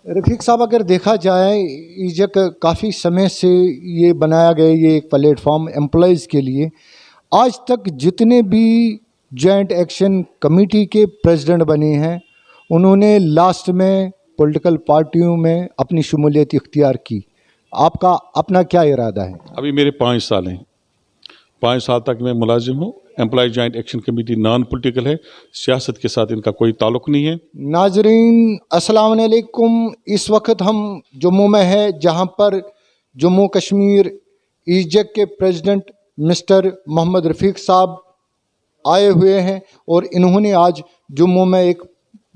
रफ़ीक साहब, अगर देखा जाए ईजक काफ़ी समय से ये बनाया गया, ये एक प्लेटफॉर्म एम्प्लॉयज़ के लिए, आज तक जितने भी जॉइंट एक्शन कमेटी के प्रेसिडेंट बने हैं उन्होंने लास्ट में पॉलिटिकल पार्टियों में अपनी शमूलियत इख्तियार की। आपका अपना क्या इरादा है? अभी मेरे 5 साल हैं, 5 साल तक मैं मुलाजिम हूँ। Employ joint action committee non political है, सियासत के साथ इनका कोई ताल्लुक नहीं है। नाजरीन अस्सलाम वालेकुम। इस वक्त हम जम्मू में है, जहां पर जम्मू कश्मीर ईजक के प्रेसिडेंट मिस्टर मोहम्मद रफ़ीक साहब आए हुए हैं और इन्होंने आज जम्मू में एक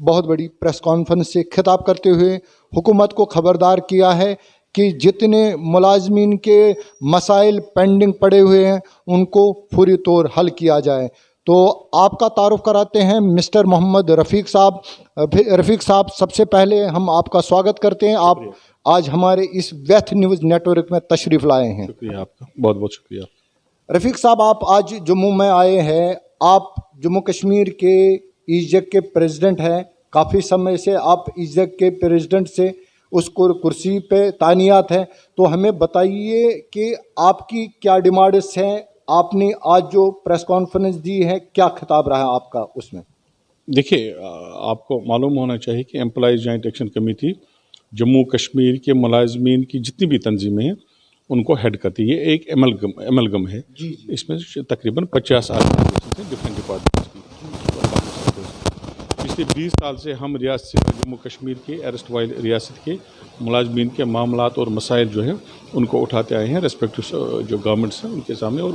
बहुत बड़ी प्रेस कॉन्फ्रेंस से खिताब करते हुए हुकूमत को खबरदार किया है कि जितने मुलाजमीन के मसाइल पेंडिंग पड़े हुए हैं उनको फौरी तौर हल किया जाए। तो आपका तारुफ कराते हैं मिस्टर मोहम्मद रफ़ीक साहब। रफ़ीक साहब, सबसे पहले हम आपका स्वागत करते हैं। आप आज हमारे इस व्यथ न्यूज़ नेटवर्क में तशरीफ़ लाए हैं। शुक्रिया आपका, बहुत बहुत शुक्रिया। रफ़ीक साहब, आप आज जम्मू में आए हैं। आप जम्मू कश्मीर के ईजक के प्रेसिडेंट हैं। काफ़ी समय से आप ईजक के प्रेसिडेंट से उसको कुर्सी पे तानियात हैं। तो हमें बताइए कि आपकी क्या डिमांड्स हैं। आपने आज जो प्रेस कॉन्फ्रेंस दी है, क्या खिताब रहा आपका उसमें? देखिए, आपको मालूम होना चाहिए कि employees joint action committee Jammu Kashmir के मुलाजमीन की जितनी भी तंजीमें हैं उनको हेड करती है। ये एक एमलगम है। इसमें तकरीबन 50 आर्गेनाइजेशन हैं डिफरेंट डिपार्टमेंट्स की। पिछले 20 साल से हम जम्मू कश्मीर के अरेस्ट वाइल रियासत के मुलाजमीन के मामलात और मसाइल जो है उनको उठाते आए हैं रेस्पेक्टिव जो गवर्नमेंट्स हैं उनके सामने, और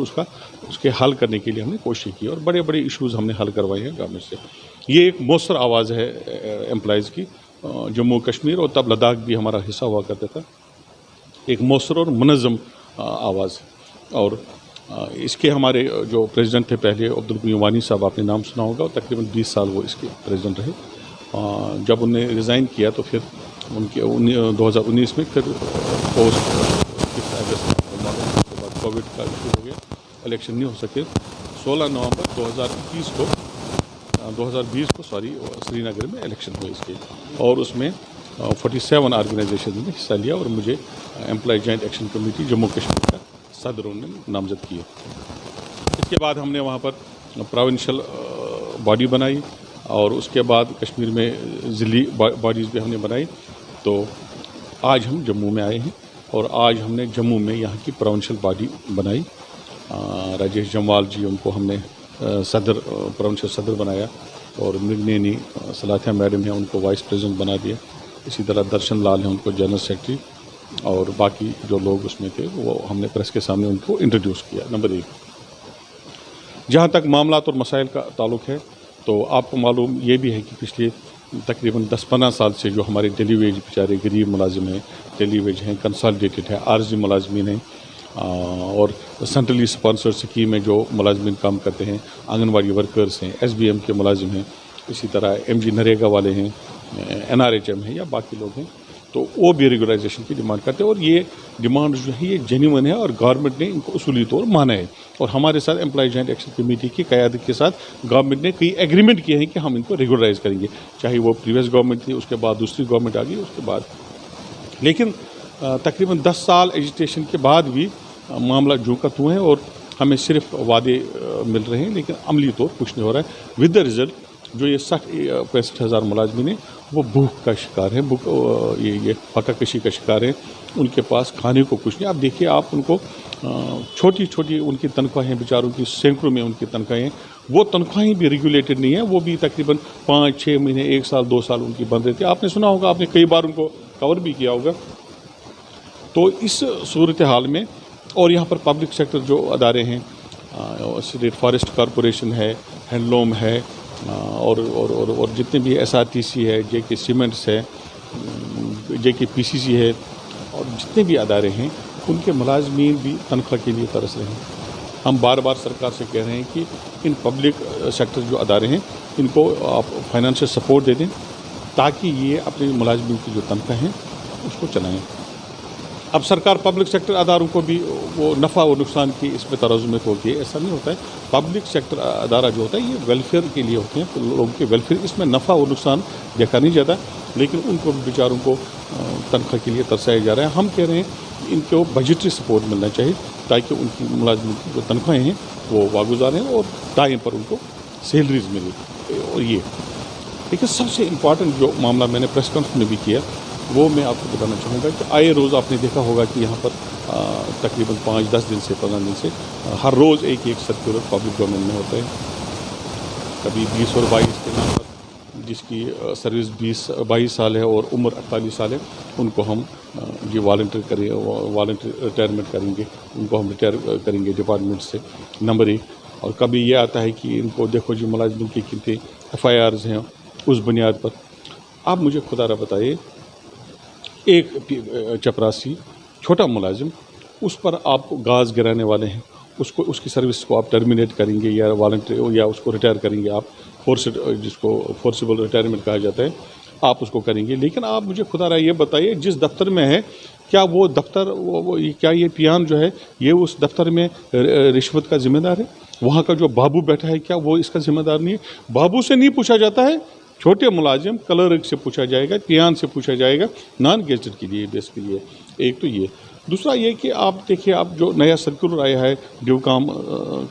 उसके हल करने के लिए हमने कोशिश की और बड़े बड़े इश्यूज़ हमने हल करवाए हैं गवर्नमेंट से। ये एक मौसर आवाज़ है एम्प्लॉयज़ की। जम्मू कश्मीर और तब लद्दाख भी हमारा हिस्सा हुआ करता था। एक मौसर और मुनज़्ज़म आवाज़ है। और इसके हमारे जो प्रेसिडेंट थे पहले, अब्दुल गनी वानी साहब, आपने नाम सुना होगा, और तकरीबन 20 साल वो इसके प्रेसिडेंट रहे। जब उन्हें रिज़ाइन किया तो फिर उनके 2019 में फिर पोस्ट अगस्त के बाद कोविड का इशू हो गया, इलेक्शन नहीं हो सके। 16 नवंबर 2020 को श्रीनगर में इलेक्शन हुए इसके, और उसमें 47 ऑर्गेनाइजेशन ने हिस्सा लिया और मुझे employ joint action committee Jammu Kashmir का सदर ने नामजद किया। इसके बाद हमने वहाँ पर प्रोविंशियल बॉडी बनाई और उसके बाद कश्मीर में ज़िली बॉडीज़ भी हमने बनाई। तो आज हम जम्मू में आए हैं और आज हमने जम्मू में यहाँ की प्रोविंशियल बॉडी बनाई। राजेश जम्वाल जी, उनको हमने प्रोविंशियल सदर बनाया, और मृगनेनी सलाथिया मैडम है, उनको वाइस प्रेसिडेंट बना दिया। इसी तरह दर्शन लाल हैं, उनको जनरल सेक्रेटरी, और बाकी जो लोग उसमें थे वो हमने प्रेस के सामने उनको इंट्रोड्यूस किया। नंबर 1, जहाँ तक मामलात और मसाइल का ताल्लुक है, तो आपको मालूम ये भी है कि पिछले तकरीबन 10-15 साल से जो हमारे डेली वेज बेचारे गरीब मुलाजिम हैं, डेली वेज हैं, कंसोलिडेटेड है, आरजी मुलाजमीन हैं, और सेंट्रली स्पॉन्सर्ड स्कीम में जो मुलाजमीन काम करते हैं, आंगनवाड़ी वर्कर्स हैं, SBM के मुलाजिम हैं, इसी तरह MG नरेगा वाले हैं, NRHM है, या बाकी लोग हैं, तो वो भी रेगुलराइजेशन की डिमांड करते हैं। और ये डिमांड जो है ये जेन्युइन है और गवर्नमेंट ने इनको उसूली तौर माना है। और हमारे साथ एम्प्लॉय जॉइंट एक्शन कमेटी की क़यादत के साथ गवर्नमेंट ने कई एग्रीमेंट किए हैं कि हम इनको रेगुलराइज करेंगे, चाहे वो प्रीवियस गवर्नमेंट थी, उसके बाद दूसरी गवर्नमेंट आ गई उसके बाद। लेकिन तकरीबन 10 साल एजिटेशन के बाद भी मामला जू का तू है और हमें सिर्फ वादे मिल रहे हैं, लेकिन अमली तौर कुछ नहीं हो रहा है। विद द रिज़ल्ट जो ये 65 हज़ार मुलाजमीन हैं वो भूख का शिकार है, ये फाका कशी का शिकार है। उनके पास खाने को कुछ नहीं। आप देखिए, आप उनको छोटी छोटी उनकी तनख्वाहें, बेचारों की सैकड़ों में उनकी तनख्वाहें, वो तनख्वाहें भी रेगुलेटेड नहीं है। वो भी तकरीबन 5-6 महीने, 1 साल, 2 साल उनकी बंद रहती है। आपने सुना होगा, आपने कई बार उनको कवर भी किया होगा। तो इस सूरत हाल में, और यहाँ पर पब्लिक सेक्टर जो अदारे हैं, स्टेट फॉरेस्ट कॉरपोरेशन है, हैंडलूम है, और जितने भी SRTC है, JK सीमेंट्स है, JK PCC है, और जितने भी अदारे हैं उनके मुलाजमीन भी तनख्वाह के लिए तरस रहे हैं। हम बार बार सरकार से कह रहे हैं कि इन पब्लिक सेक्टर जो अदारे हैं इनको आप फाइनेंशियल सपोर्ट दे दें ताकि ये अपने मुलाजमीन की जो तनख्वाह हैं उसको चलाएँ। اب سرکار پبلک سیکٹر اداروں کو بھی وہ نفع و نقصان کی اس میں ترازو میں ہوتی ہے، ایسا نہیں ہوتا ہے. پبلک سیکٹر ادارہ جو ہوتا ہے یہ ویلفیئر کے لیے ہوتے ہیں، لوگوں کے ویلفیئر، اس میں نفع و نقصان دیکھا نہیں جاتا، لیکن ان کو بیچاروں کو تنخواہ کے لیے ترسایا جا رہا ہے. ہم کہہ رہے ہیں ان کو بجٹری سپورٹ ملنا چاہیے تاکہ ان کی ملازمین کی جو تنخواہیں ہیں وہ واگزار ہیں اور ٹائم پر ان کو سیلریز ملے. اور یہ لیکن سب سے امپورٹنٹ جو معاملہ میں نے پریس کانفرنس میں بھی کیا وہ میں آپ کو بتانا چاہوں گا کہ آئے روز آپ نے دیکھا ہوگا کہ یہاں پر تقریباً 5-10 دن سے 15 دن سے ہر روز ایک سرکولر پبلک ڈومین میں ہوتا ہے. کبھی 20 اور 22 کے نام پر جس کی سروس 22 سال ہے اور عمر 48 سال ہے ان کو ہم والنٹری ریٹائرمنٹ کریں گے، ان کو ہم ریٹائر کریں گے ڈپارٹمنٹ سے، نمبر 1. اور کبھی یہ آتا ہے کہ ان کو دیکھو جی ملازمین کی کتنے FIRs ہیں اس بنیاد پر. آپ مجھے خدا را بتائیے ایک چپراسی چھوٹا ملازم اس پر آپ کو گاز گرانے والے ہیں، اس کی سروس کو آپ ٹرمینیٹ کریں گے یا والنٹری یا اس کو ریٹائر کریں گے، آپ جس کو فورسیبل ریٹائرمنٹ کہا جاتا ہے آپ اس کو کریں گے. لیکن آپ مجھے خدا را یہ بتائیے جس دفتر میں ہے کیا وہ دفتر کیا یہ پیان جو ہے یہ اس دفتر میں رشوت کا ذمہ دار ہے؟ وہاں کا جو بابو بیٹھا ہے کیا وہ اس کا ذمہ دار نہیں ہے؟ بابو سے نہیں پوچھا جاتا ہے، چھوٹے ملازم کلرک سے پوچھا جائے گا، پیان سے پوچھا جائے گا، نان گیزٹڈ کے لیے بیس کے لیے. ایک تو یہ. دوسرا یہ کہ آپ دیکھیے آپ جو نیا سرکولر آیا ہے ڈیوکام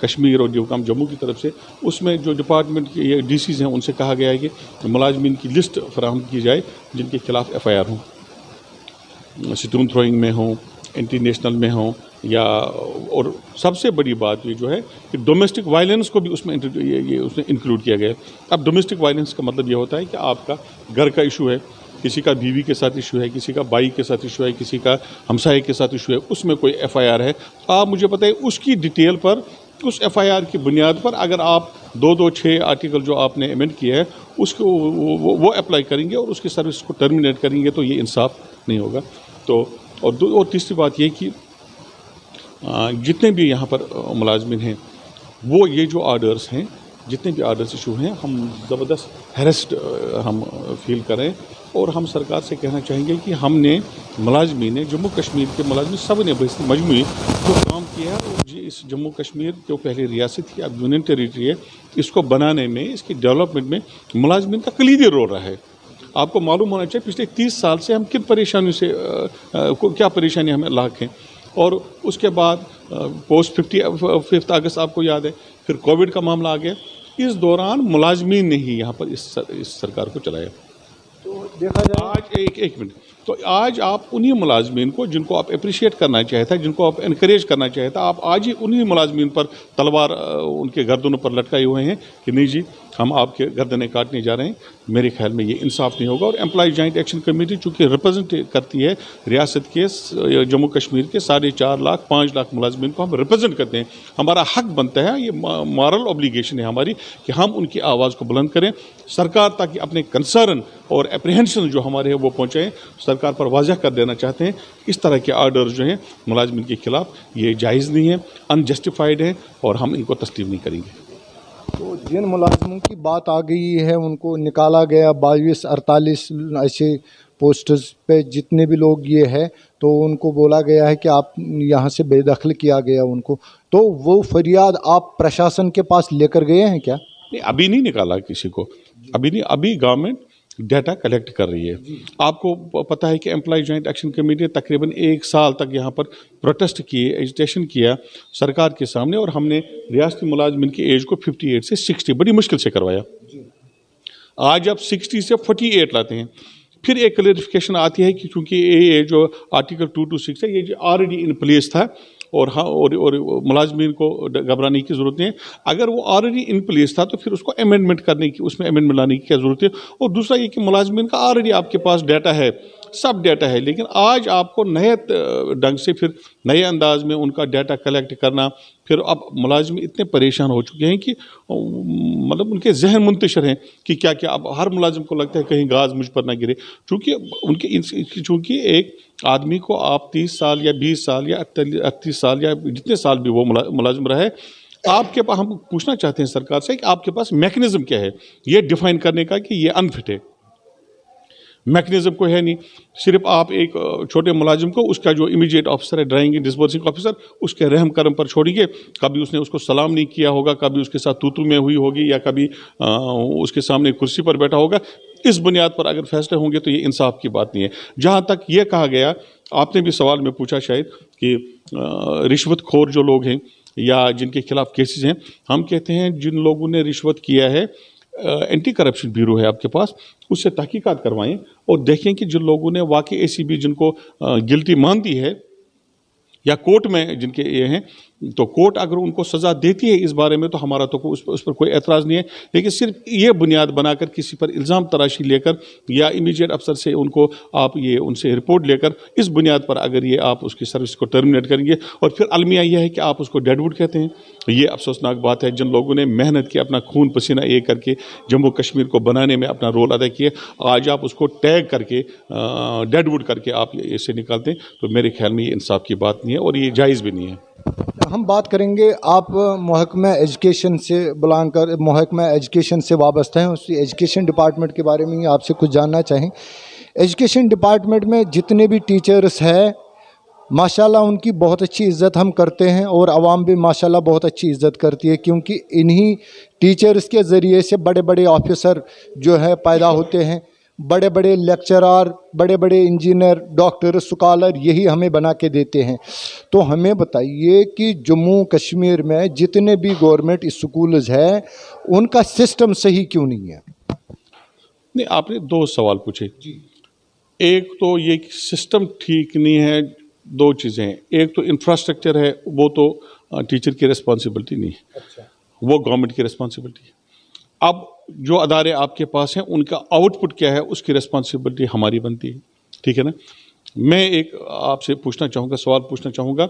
کشمیر اور ڈیوکام جموں کی طرف سے، اس میں جو ڈپارٹمنٹ کے یہ DCs ہیں ان سے کہا گیا ہے کہ ملازمین کی لسٹ فراہم کی جائے جن کے خلاف FIR ہوں، اسٹون تھروئنگ میں ہوں، انٹر نیشنل میں ہوں، یا اور سب سے بڑی بات یہ جو ہے کہ ڈومیسٹک وائلنس کو بھی اس میں انکلوڈ کیا گیا ہے. اب ڈومیسٹک وائلنس کا مطلب یہ ہوتا ہے کہ آپ کا گھر کا ایشو ہے، کسی کا بیوی کے ساتھ ایشو ہے، کسی کا بھائی کے ساتھ ایشو ہے، کسی کا ہمسائے کے ساتھ ایشو ہے، اس میں کوئی FIR ہے، آپ مجھے بتائیں اس کی ڈیٹیل پر اس FIR کی بنیاد پر اگر آپ 226 آرٹیکل جو آپ نے ایمنڈ کیا ہے اس کو وہ اپلائی کریں گے اور اس کی سروس کو ٹرمینیٹ کریں گے تو یہ انصاف نہیں ہوگا. تو اور تیسری بات یہ کہ جتنے بھی یہاں پر ملازمین ہیں وہ یہ جو آرڈرز ہیں جتنے بھی آرڈرز ایشو ہیں ہم زبردست ہیرسڈ ہم فیل کریں اور ہم سرکار سے کہنا چاہیں گے کہ ہم نے ملازمین جموں کشمیر کے ملازمین سب نے مجموعی جو کام کیا ہے اور اس جموں کشمیر جو پہلے ریاست تھی اب یونین ٹیریٹری ہے اس کو بنانے میں اس کی ڈیولپمنٹ میں ملازمین کا کلیدی رول رہا ہے. آپ کو معلوم ہونا چاہیے پچھلے 30 سال سے ہم کن پریشانیوں سے کیا پریشانی ہمیں لاحق ہیں. اور اس کے بعد پوسٹ 5 اگست آپ کو یاد ہے پھر کووڈ کا معاملہ آ گیا. اس دوران ملازمین نے ہی یہاں پر اس سرکار کو چلایا. تو دیکھا جائے آج ایک منٹ تو آج آپ انہی ملازمین کو جن کو آپ اپریشیٹ کرنا چاہتا ہے جن کو آپ انکریج کرنا چاہتا آپ آج ہی انہی ملازمین پر تلوار ان کے گردنوں پر لٹکائے ہوئے ہیں کہ نہیں جی ہم آپ کے گردنیں کاٹنے جا رہے ہیں. میرے خیال میں یہ انصاف نہیں ہوگا. اور امپلائی جوائنٹ ایکشن کمیٹی چونکہ ریپرزنٹ کرتی ہے ریاست کے جموں کشمیر کے 4.5 لاکھ 5 لاکھ ملازمین کو ہم ریپرزنٹ کرتے ہیں. ہمارا حق بنتا ہے یہ مارل اوبلیگیشن ہے ہماری کہ ہم ان کی آواز کو بلند کریں. سرکار تاکہ اپنے کنسرن اور اپریہنشن جو ہمارے ہیں وہ پہنچائیں. سرکار پر واضح کر دینا چاہتے ہیں اس طرح کے آرڈر جو ہیں ملازمین کے خلاف یہ جائز نہیں ہے، انجسٹیفائڈ ہے اور ہم ان کو تسلیم نہیں کریں گے. تو جن ملازموں کی بات آ گئی ہے ان کو نکالا گیا 22-48 ایسے پوسٹز پہ جتنے بھی لوگ یہ ہے تو ان کو بولا گیا ہے کہ آپ یہاں سے بے دخل کیا گیا ان کو. تو وہ فریاد آپ پرشاسن کے پاس لے کر گئے ہیں کیا؟ نہیں ابھی نہیں نکالا کسی کو، ابھی نہیں. ابھی گورنمنٹ ڈیٹا کلیکٹ کر رہی ہے. آپ کو پتہ ہے کہ امپلائی جوائنٹ ایکشن کمیٹی تقریباً 1 سال تک یہاں پر پروٹیسٹ کیے، ایجیٹیشن کیا سرکار کے سامنے اور ہم نے ریاستی ملازمین کی ایج کو 58 سے 60 بڑی مشکل سے کروایا. آج آپ 60 سے 48 لاتے ہیں. پھر ایک کلیریفیکیشن آتی ہے کہ چونکہ یہ جو آرٹیکل 226 ہے یہ آلریڈی ان پلیس تھا اور ملازمین کو گھبرانے کی ضرورت نہیں ہے. اگر وہ آلریڈی ان پلیس تھا تو پھر اس کو امینڈمنٹ کرنے کی اس میں امینڈمنٹ لانے کی کیا ضرورت ہے. اور دوسرا یہ کہ ملازمین کا آلریڈی آپ کے پاس ڈیٹا ہے، سب ڈیٹا ہے، لیکن آج آپ کو نئے ڈھنگ سے پھر نئے انداز میں ان کا ڈیٹا کلیکٹ کرنا. پھر اب ملازم اتنے پریشان ہو چکے ہیں کہ مطلب ان کے ذہن منتشر ہیں کہ کیا کیا. اب ہر ملازم کو لگتا ہے کہیں گاز مجھ پر نہ گرے چونکہ ایک آدمی کو آپ 30 سال یا 20 سال یا 38 سال یا جتنے سال بھی وہ ملازم رہے آپ کے پاس ہم پوچھنا چاہتے ہیں سرکار سے کہ آپ کے پاس میکنزم کیا ہے یہ ڈیفائن کرنے کا کہ یہ انفٹ ہے. मैकेनिज्म कोई है नहीं। सिर्फ आप एक छोटे मुलाजिम को उसका जो इमीडिएट ऑफिसर है, ड्राइंग डिस्बर्सिंग ऑफिसर, उसके रहम करम पर छोड़िए। कभी उसने उसको सलाम नहीं किया होगा, कभी उसके साथ तू में हुई होगी, या कभी उसके सामने कुर्सी पर बैठा होगा, इस बुनियाद पर अगर फैसले होंगे तो ये इंसाफ की बात नहीं है। जहाँ तक ये कहा गया, आपने भी सवाल में पूछा शायद कि रिश्वतखोर जो लोग हैं या जिनके खिलाफ केसेस हैं, हम कहते हैं जिन लोगों ने रिश्वत किया है, एंटी करप्शन ब्यूरो है आपके पास, उससे तहकीकात करवाएं और देखें कि जिन लोगों ने वाकई ऐसी भी जिनको गिल्टी मानती है या कोर्ट में जिनके ये हैं, तो कोर्ट अगर उनको सज़ा देती है इस बारे में तो हमारा तो उस पर कोई एतराज़ नहीं है। लेकिन सिर्फ ये बुनियाद बनाकर किसी पर इल्ज़ाम तराशी लेकर या इमीडिएट अफसर से उनको आप ये उनसे रिपोर्ट लेकर इस बुनियाद पर अगर ये आप उसकी सर्विस को टर्मिनेट करेंगे और फिर अलमिया यह है कि आप उसको डेडवुड कहते हैं, ये अफसोसनाक बात है। जिन लोगों ने मेहनत की, अपना खून पसीना एक करके जम्मू कश्मीर को बनाने में अपना रोल अदा किया, आज आप उसको टैग करके डेडवुड करके आप इसे निकालते हैं, तो मेरे ख्याल में ये इंसाफ की बात नहीं है और ये जायज़ भी नहीं है। हम बात करेंगे, आप महकमा एजुकेशन से बिलोंग कर, महकमा एजुकेशन से वाबस्ता हैं, उस एजुकेशन डिपार्टमेंट के बारे में आपसे कुछ जानना चाहें। एजुकेशन डिपार्टमेंट में जितने भी टीचर्स हैं माशाल्लाह उनकी बहुत अच्छी इज़्ज़त हम करते हैं और आवाम भी माशाल्लाह बहुत अच्छी इज़्ज़त करती है, क्योंकि इन्हीं टीचर्स के ज़रिए से बड़े बड़े ऑफिसर जो है पैदा होते हैं, बड़े बड़े लेक्चरार, बड़े बड़े इंजीनियर, डॉक्टर, स्कॉलर यही हमें बना के देते हैं। तो हमें बताइए कि जम्मू कश्मीर में जितने भी गवर्नमेंट स्कूल्स हैं उनका सिस्टम सही क्यों नहीं है? नहीं, आपने दो सवाल पूछे जी। एक तो ये कि सिस्टम ठीक नहीं है, दो चीज़ें हैं। एक तो इंफ्रास्ट्रक्चर है, वो तो टीचर की रिस्पॉन्सिबिलिटी नहीं है। अच्छा। वो गवर्नमेंट की रिस्पॉन्सिबिलिटी है। अब जो अदारे आपके पास हैं उनका आउटपुट क्या है उसकी रिस्पॉन्सिबिलिटी हमारी बनती है, ठीक है ना। मैं एक आपसे पूछना चाहूँगा, सवाल पूछना चाहूँगा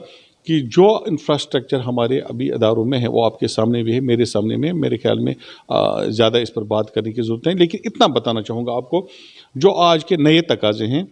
कि जो इंफ्रास्ट्रक्चर हमारे अभी अदारों में है वो आपके सामने भी है, मेरे सामने में, मेरे ख्याल में ज़्यादा इस पर बात करने की ज़रूरत नहीं, लेकिन इतना बताना चाहूँगा आपको, जो आज के नए तकाज़े हैं,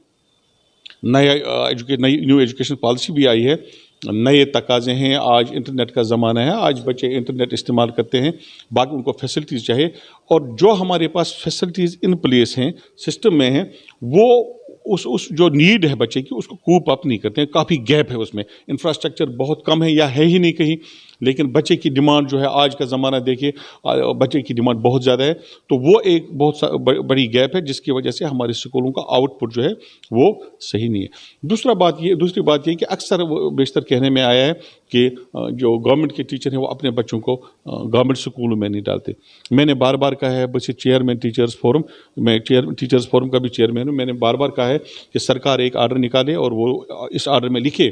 न्यू एजुकेशन पॉलिसी भी आई है, नए तकाज़े हैं, आज इंटरनेट का ज़माना है, आज बच्चे इंटरनेट इस्तेमाल करते हैं, बाकी उनको फैसिलिटीज़ चाहिए, और जो हमारे पास फैसिलिटीज़ इन प्लेस हैं, सिस्टम में हैं, वो उस जो नीड है बच्चे की उसको कूप अप नहीं करते हैं। काफ़ी गैप है उसमें, इंफ्रास्ट्रक्चर बहुत कम है या है ही नहीं कहीं, लेकिन बच्चे की डिमांड जो है, आज का ज़माना देखिए, बच्चे की डिमांड बहुत ज़्यादा है, तो वो एक बहुत बड़ी गैप है जिसकी वजह से हमारे स्कूलों का आउटपुट जो है वो सही नहीं है। दूसरी बात ये कि अक्सर बेशतर कहने में आया है कि जो गवर्नमेंट के टीचर हैं वो अपने बच्चों को गवर्नमेंट स्कूलों में नहीं डालते। मैंने बार बार कहा है, बच्चे चेयरमैन टीचर्स फोरम, मैं टीचर्स फोरम का भी चेयरमैन हूँ, मैंने बार बार कहा है कि सरकार एक आर्डर निकाले और वो इस आर्डर में लिखे,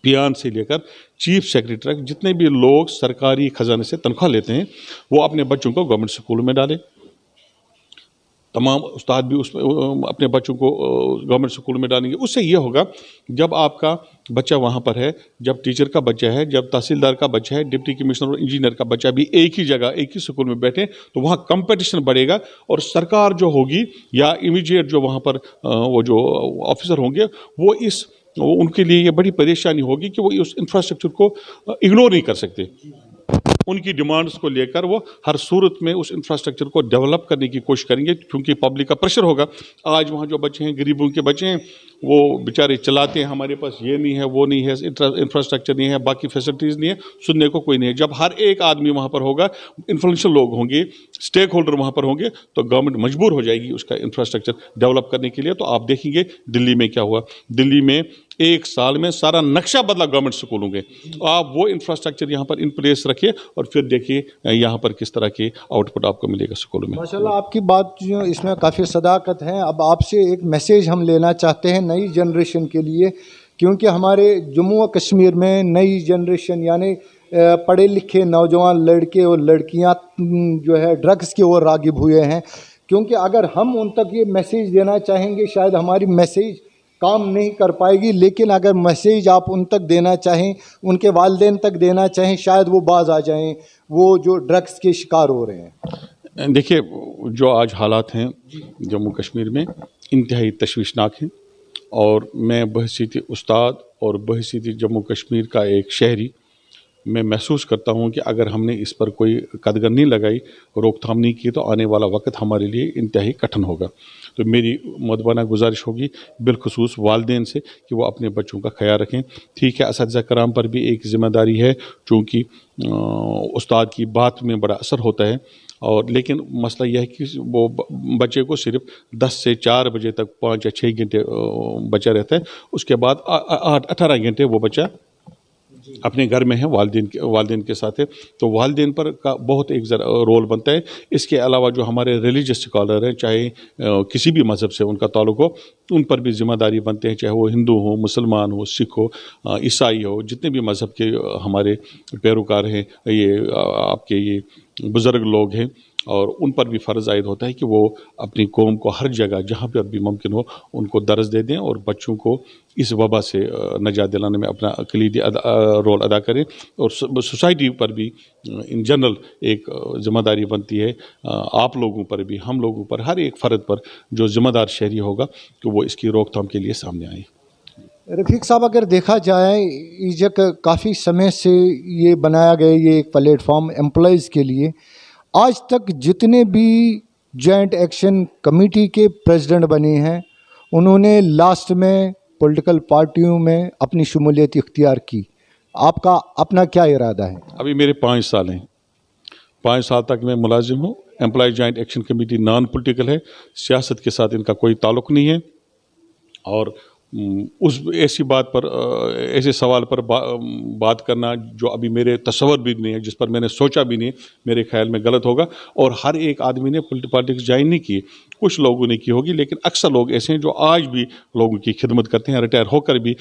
पियान से लेकर चीफ सेक्रेटरी तक जितने भी लोग सरकारी खजाने से तनख्वाह लेते हैं वो अपने बच्चों को गवर्नमेंट स्कूल में डालें। तमाम उस्ताद भी उसमें अपने बच्चों को गवर्नमेंट स्कूल में डालेंगे। उससे ये होगा, जब आपका बच्चा वहाँ पर है, जब टीचर का बच्चा है, जब तहसीलदार का बच्चा है, डिप्टी कमिश्नर और इंजीनियर का बच्चा भी एक ही जगह एक ही स्कूल में बैठे, तो वहाँ कंपटीशन बढ़ेगा और सरकार जो होगी या इमीडिएट जो वहाँ पर वो जो ऑफिसर होंगे वो उनके लिए ये बड़ी परेशानी होगी कि वो उस इंफ्रास्ट्रक्चर को इग्नोर नहीं कर सकते। उनकी डिमांड्स को लेकर वो हर सूरत में उस इंफ्रास्ट्रक्चर को डेवलप करने की कोशिश करेंगे, क्योंकि पब्लिक का प्रेशर होगा। आज वहाँ जो बच्चे हैं, गरीबों के बच्चे हैं, वो बेचारे चलाते हैं, हमारे पास ये नहीं है, वो नहीं है, इंफ्रास्ट्रक्चर नहीं है, बाकी फैसिलिटीज़ नहीं है, सुनने को कोई नहीं है। जब हर एक आदमी वहाँ पर होगा, इन्फ्लुएंशियल लोग होंगे, स्टेक होल्डर वहाँ पर होंगे, तो गवर्नमेंट मजबूर हो जाएगी उसका इंफ्रास्ट्रक्चर डेवलप करने के लिए। तो आप देखेंगे दिल्ली में क्या हुआ, दिल्ली में एक साल में सारा नक्शा बदला गवर्नमेंट स्कूलों के। आप वो इंफ्रास्ट्रक्चर यहाँ पर इन प्लेस रखिए और फिर देखिए यहाँ पर किस तरह के आउटपुट आपको मिलेगा स्कूलों में। माशाल्लाह आपकी बात जो इसमें काफ़ी सदाकत है। अब आपसे एक मैसेज हम लेना चाहते हैं नई जनरेशन के लिए, क्योंकि हमारे जम्मू और कश्मीर में नई जनरेशन यानी पढ़े लिखे नौजवान लड़के और लड़कियां जो है ड्रग्स की ओर राग़िब हुए हैं। क्योंकि अगर हम उन तक ये मैसेज देना चाहेंगे, शायद हमारी मैसेज काम नहीं कर पाएगी, लेकिन अगर मैसेज आप उन तक देना चाहें, उनके वालिदैन तक देना चाहें, शायद वो बाज आ जाएं, वो जो ड्रग्स के शिकार हो रहे हैं। देखिए, जो आज हालात हैं जम्मू कश्मीर में इंतहाई तशवीशनाक हैं, और मैं बहसीती उस्ताद और बहसीती जम्मू कश्मीर का एक शहरी میں محسوس کرتا ہوں کہ اگر ہم نے اس پر کوئی قدغن نہیں لگائی، روک تھام نہیں کی، تو آنے والا وقت ہمارے لیے انتہائی کٹھن ہوگا. تو میری مؤدبانہ گزارش ہوگی بالخصوص والدین سے کہ وہ اپنے بچوں کا خیال رکھیں. ٹھیک ہے، اساتذہ کرام پر بھی ایک ذمہ داری ہے، چونکہ استاد کی بات میں بڑا اثر ہوتا ہے، اور لیکن مسئلہ یہ ہے کہ وہ بچے کو صرف 10 سے 4 بجے تک 5 یا 6 گھنٹے بچہ رہتا ہے. اس کے بعد 18 گھنٹے وہ بچہ اپنے گھر میں ہے، والدین کے ساتھ ہے. تو والدین پر کا بہت ایک رول بنتا ہے. اس کے علاوہ جو ہمارے ریلیجس اسکالر ہیں، چاہے کسی بھی مذہب سے ان کا تعلق ہو، ان پر بھی ذمہ داری بنتے ہیں، چاہے وہ ہندو ہو، مسلمان ہو، سکھ ہو، عیسائی ہو، جتنے بھی مذہب کے ہمارے پیروکار ہیں، یہ آپ کے یہ بزرگ لوگ ہیں، اور ان پر بھی فرض عائد ہوتا ہے کہ وہ اپنی قوم کو ہر جگہ جہاں پہ بھی ممکن ہو ان کو درس دے دیں، اور بچوں کو اس وبا سے نجات دلانے میں اپنا کلیدی رول ادا کریں. اور سوسائٹی پر بھی ان جنرل ایک ذمہ داری بنتی ہے، آپ لوگوں پر بھی، ہم لوگوں پر، ہر ایک فرد پر جو ذمہ دار شہری ہوگا کہ وہ اس کی روک تھام کے لیے سامنے آئے. رفیق صاحب، اگر دیکھا جائے ایجک کافی سمے سے یہ بنایا گیا یہ ایک پلیٹ فارم امپلائیز کے لیے، آج تک جتنے بھی جوائنٹ ایکشن کمیٹی کے پریزیڈنٹ بنے ہیں انہوں نے لاسٹ میں پولیٹیکل پارٹیوں میں اپنی شمولیت اختیار کی. آپ کا اپنا کیا ارادہ ہے؟ ابھی میرے 5 سال ہیں، 5 سال تک میں ملازم ہوں. Employ joint action committee non political ہے، سیاست کے ساتھ ان کا کوئی تعلق نہیں ہے. اور اس ایسی بات پر، ایسے سوال پر بات کرنا جو ابھی میرے تصور بھی نہیں ہے، جس پر میں نے سوچا بھی نہیں، میرے خیال میں غلط ہوگا. اور ہر ایک آدمی نے پالیٹکس جوائن نہیں کی، کچھ لوگوں نے کی ہوگی، لیکن اکثر لوگ ایسے ہیں جو آج بھی لوگوں کی خدمت کرتے ہیں، ریٹائر ہو کر بھی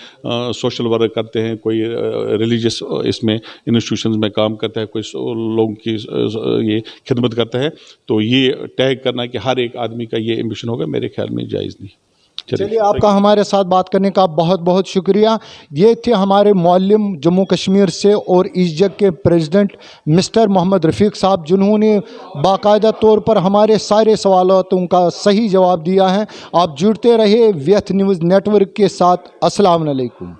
سوشل ورک کرتے ہیں، کوئی ریلیجس اس میں انسٹیٹیوشنز میں کام کرتا ہے، کوئی لوگوں کی یہ خدمت کرتا ہے. تو یہ ٹیگ کرنا کہ ہر ایک آدمی کا یہ ایمبیشن ہوگا، میرے خیال میں جائز نہیں. چلیے، آپ کا ہمارے ساتھ بات کرنے کا بہت بہت شکریہ. یہ تھے ہمارے معلم جموں کشمیر سے اور ایجک کے پریزیڈنٹ مسٹر محمد رفیق صاحب، جنہوں نے باقاعدہ طور پر ہمارے سارے سوالاتوں کا صحیح جواب دیا ہے. آپ جڑتے رہے ویتھ نیوز نیٹ ورک کے ساتھ. السلام علیکم.